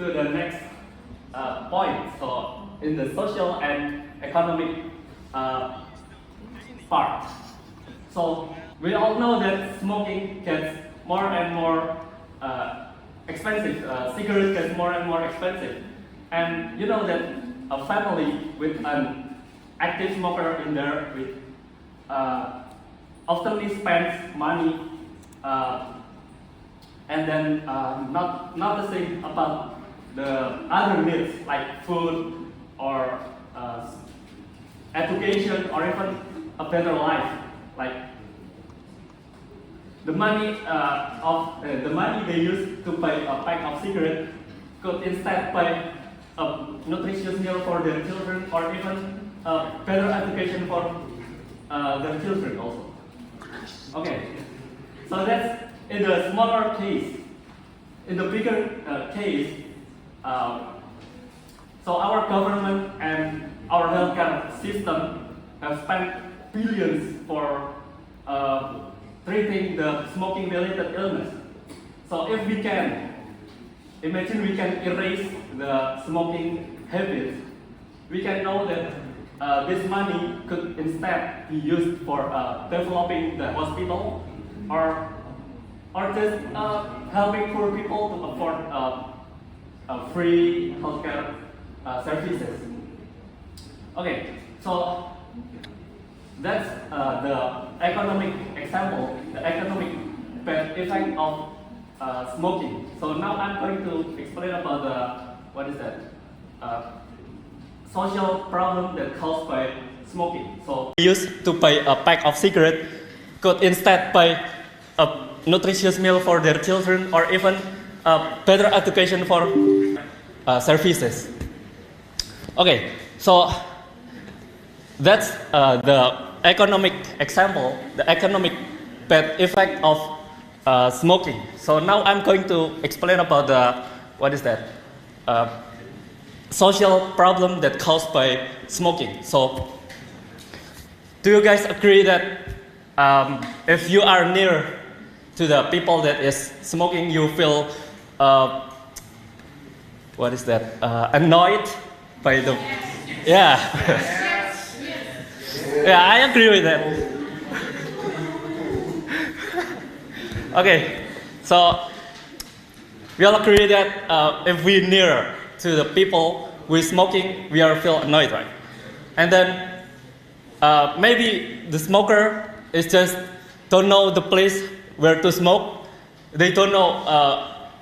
to the next point. So in the social and economic part. So we all know that smoking gets more and more expensive. Cigarettes get more and more expensive. And you know that a family with an active smoker in there with often spends money and then not noticing about the other needs like food or education or even a better life. Like the money the money they use to buy a pack of cigarettes could instead buy a nutritious meal for their children or even a better education for their children also. Okay, so that's in the smaller case. In the bigger case, so our government and our healthcare system have spent billions for treating the smoking-related illness. So if we can, imagine we can erase the smoking habit, we can know that this money could instead be used for developing the hospital or just helping poor people to afford free healthcare services. Okay, so that's the economic example, the economic bad effect of smoking. So now I'm going to explain about social problem that caused by smoking. So we used to buy a pack of cigarettes could instead buy a nutritious meal for their children or even a better education for services. Okay, so that's the economic example, the economic bad effect of smoking. So now I'm going to explain about the social problem that caused by smoking. So do you guys agree that if you are near to the people that is smoking, you feel annoyed by the yeah yeah, I agree with that. Okay, so we all agree that if we near to the people who is smoking, we are feel annoyed, right? And then maybe the smoker is just don't know the place where to smoke. They don't know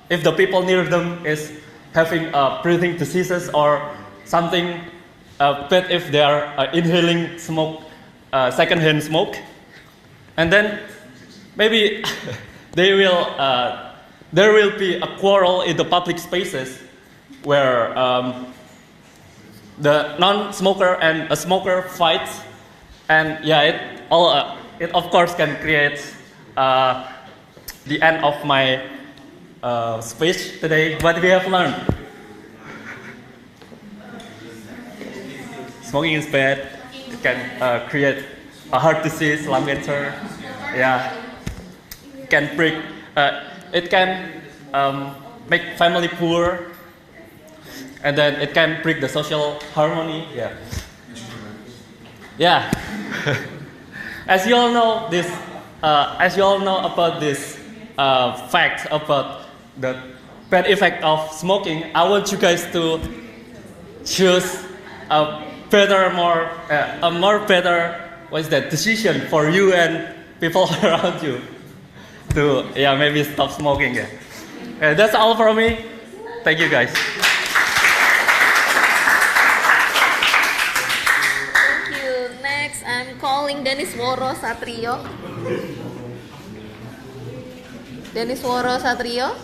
if the people near them is having breathing diseases or something bad if they are inhaling smoke, secondhand smoke. And then maybe there will be a quarrel in the public spaces where the non-smoker and a smoker fights, and yeah, it of course can create the end of my speech today. What we have learned: smoking is bad. It can create a heart disease, lung cancer. Yeah, can break. It can make family poor, and then it can break the social harmony. Yeah. Yeah. As you all know about this fact about the bad effect of smoking, I want you guys to choose a more better decision for you and people around you to maybe stop smoking. Yeah. That's all from me. Thank you guys. I'm calling Dennis Woro Satrio. Dennis Woro Satrio.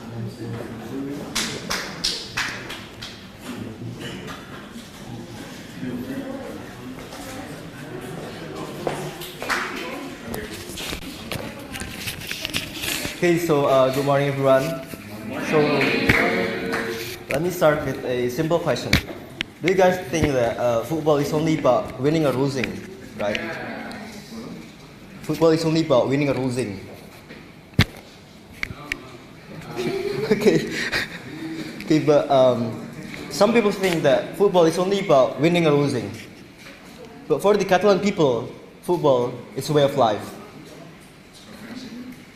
Okay, so good morning everyone. So let me start with a simple question. Do you guys think that football is only about winning or losing? Right? Football is only about winning or losing. Okay. Okay, but some people think that football is only about winning or losing. But for the Catalan people, football is a way of life.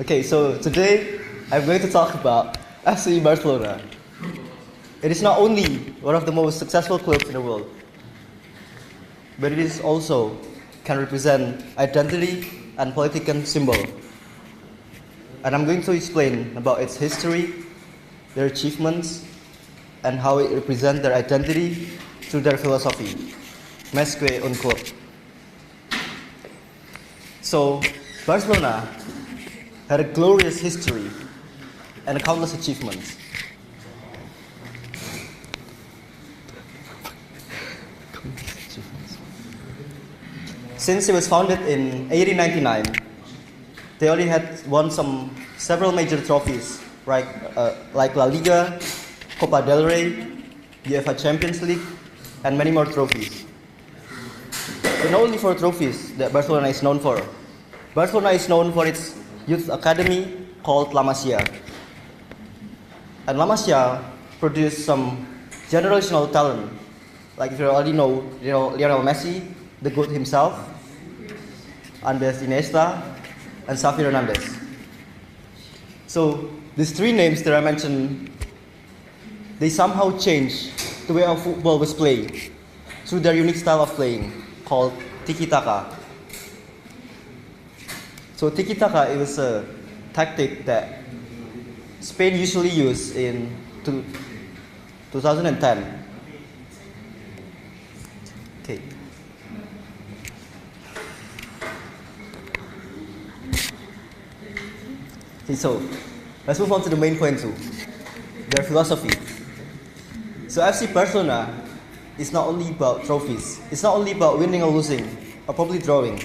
Okay, so today I'm going to talk about FC Barcelona. It is not only one of the most successful clubs in the world, but it is also can represent identity and political symbol. And I'm going to explain about its history, their achievements, and how it represents their identity through their philosophy, Més que un club. So, Barcelona had a glorious history and countless achievements. Since it was founded in 1899, they already had won several major trophies, right? Like La Liga, Copa del Rey, UEFA Champions League, and many more trophies. But not only for trophies that Barcelona is known for. Barcelona is known for its youth academy called La Masia. And La Masia produced some generational talent. Like if you already know, Lionel Messi, the GOAT himself, Andres Iniesta, and Xavi Hernandez. So these three names that I mentioned, they somehow changed the way of football was played through their unique style of playing called tiki-taka. So tiki-taka, it was a tactic that Spain usually used in 2010. Okay. Okay, so let's move on to the main point too, their philosophy. So FC Barcelona is not only about trophies. It's not only about winning or losing, or probably drawing.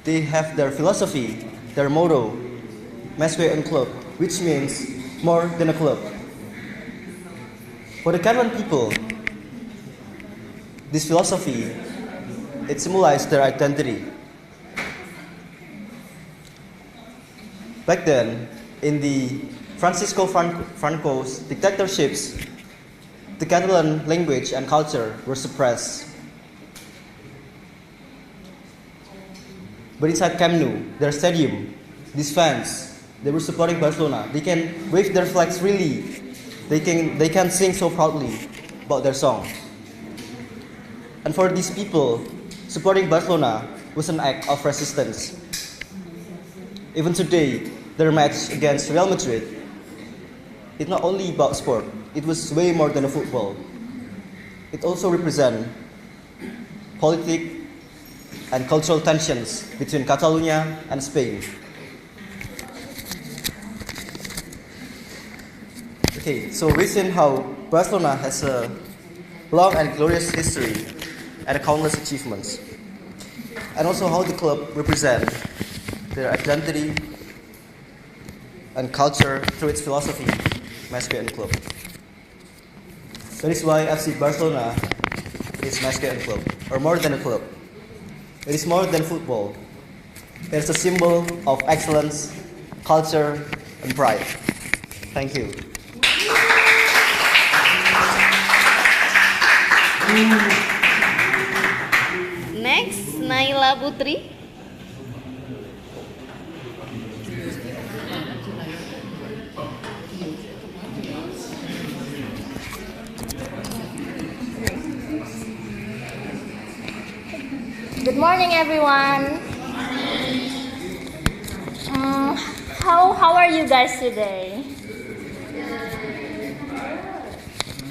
They have their philosophy, their motto, Més que un club, which means more than a club. For the Catalan people, this philosophy, it symbolized their identity. Back then, in the Francisco Franco's dictatorships, the Catalan language and culture were suppressed. But inside Camp Nou, their stadium, these fans, they were supporting Barcelona. They can wave their flags freely. They can sing so proudly about their song. And for these people, supporting Barcelona was an act of resistance. Even today, their match against Real Madrid, it's not only about sport. It was way more than a football. It also represents political and cultural tensions between Catalonia and Spain. Okay, so we've seen how Barcelona has a long and glorious history and countless achievements, and also how the club represents their identity and culture through its philosophy, Més que un club. That is why FC Barcelona is Més que un club, or more than a club. It is more than football. It is a symbol of excellence, culture, and pride. Thank you. Next, Naila Putri. Good morning, everyone. How are you guys today?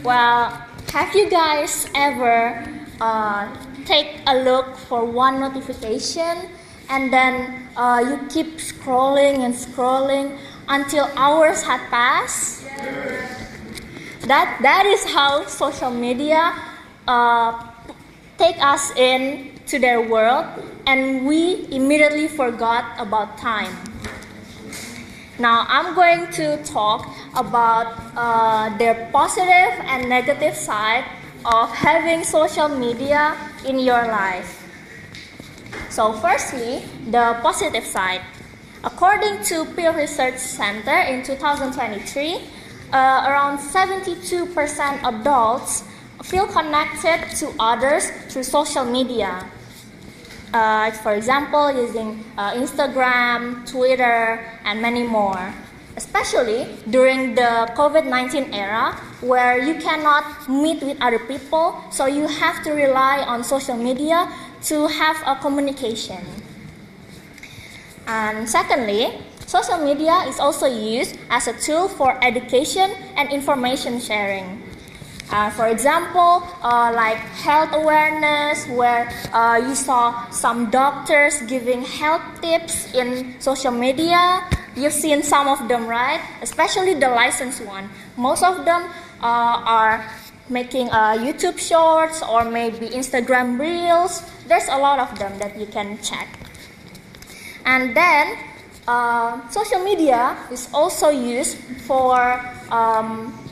Well, have you guys ever take a look for one notification and then you keep scrolling and scrolling until hours had passed? That is how social media take us in to their world, and we immediately forgot about time. Now I'm going to talk about their positive and negative side of having social media in your life. So firstly, the positive side. According to Pew Research Center in 2023, around 72% adults feel connected to others through social media. For example, using Instagram, Twitter, and many more. Especially during the COVID-19 era, where you cannot meet with other people, so you have to rely on social media to have a communication. And secondly, social media is also used as a tool for education and information sharing. For example, like health awareness, where you saw some doctors giving health tips in social media. You've seen some of them, right? Especially the licensed one. Most of them are making YouTube shorts or maybe Instagram reels. There's a lot of them that you can check. And then social media is also used for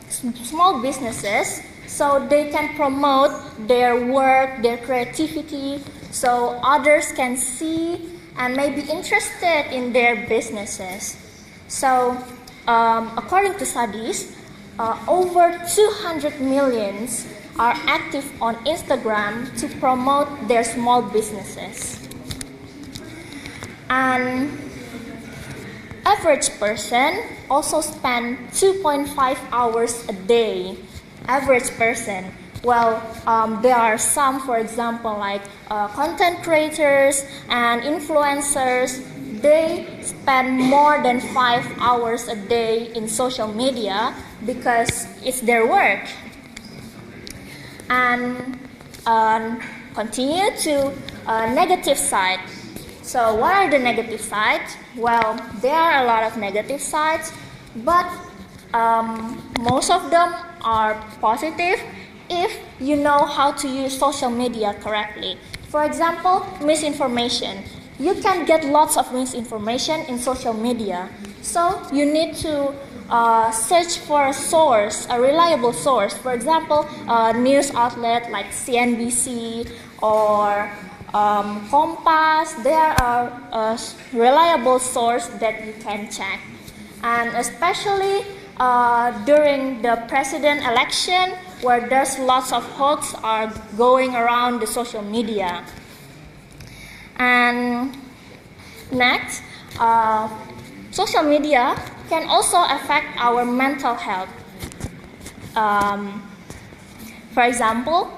small businesses, so they can promote their work, their creativity, so others can see and may be interested in their businesses. So according to studies, over 200 millions are active on Instagram to promote their small businesses. And average person also spend 2.5 hours a day. Average person. Well, there are some, for example, like content creators and influencers. They spend more than 5 hours a day in social media because it's their work. And continue to negative side. So what are the negative sides? Well, there are a lot of negative sides, but most of them are positive if you know how to use social media correctly. For example, misinformation. You can get lots of misinformation in social media. So you need to search for a source, a reliable source. For example, a news outlet like CNBC or Compass. There are a reliable source that you can check. And especially during the president election, where there's lots of hoax are going around the social media. And next, social media can also affect our mental health. For example,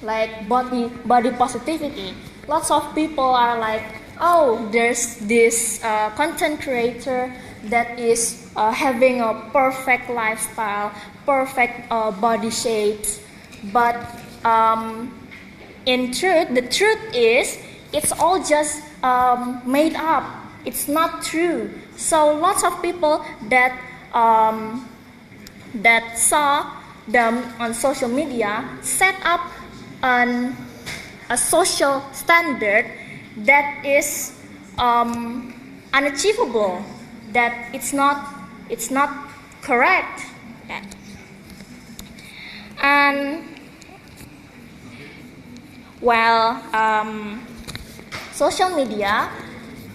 like body positivity. Lots of people are like, oh, there's this content creator that is having a perfect lifestyle, perfect body shapes. But in truth, the truth is, it's all just made up. It's not true. So lots of people that that saw them on social media set up a social standard that is unachievable, that it's not correct. Okay. And well, social media,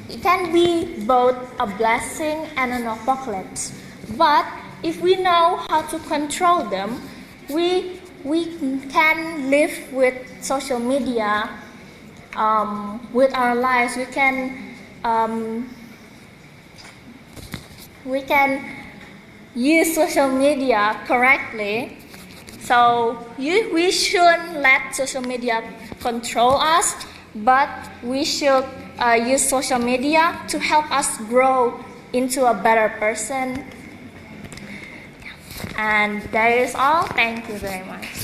it can be both a blessing and an apocalypse. But if we know how to control them, we can live with social media with our lives. We can use social media correctly. So we shouldn't let social media control us, but we should use social media to help us grow into a better person. And that is all. Thank you very much.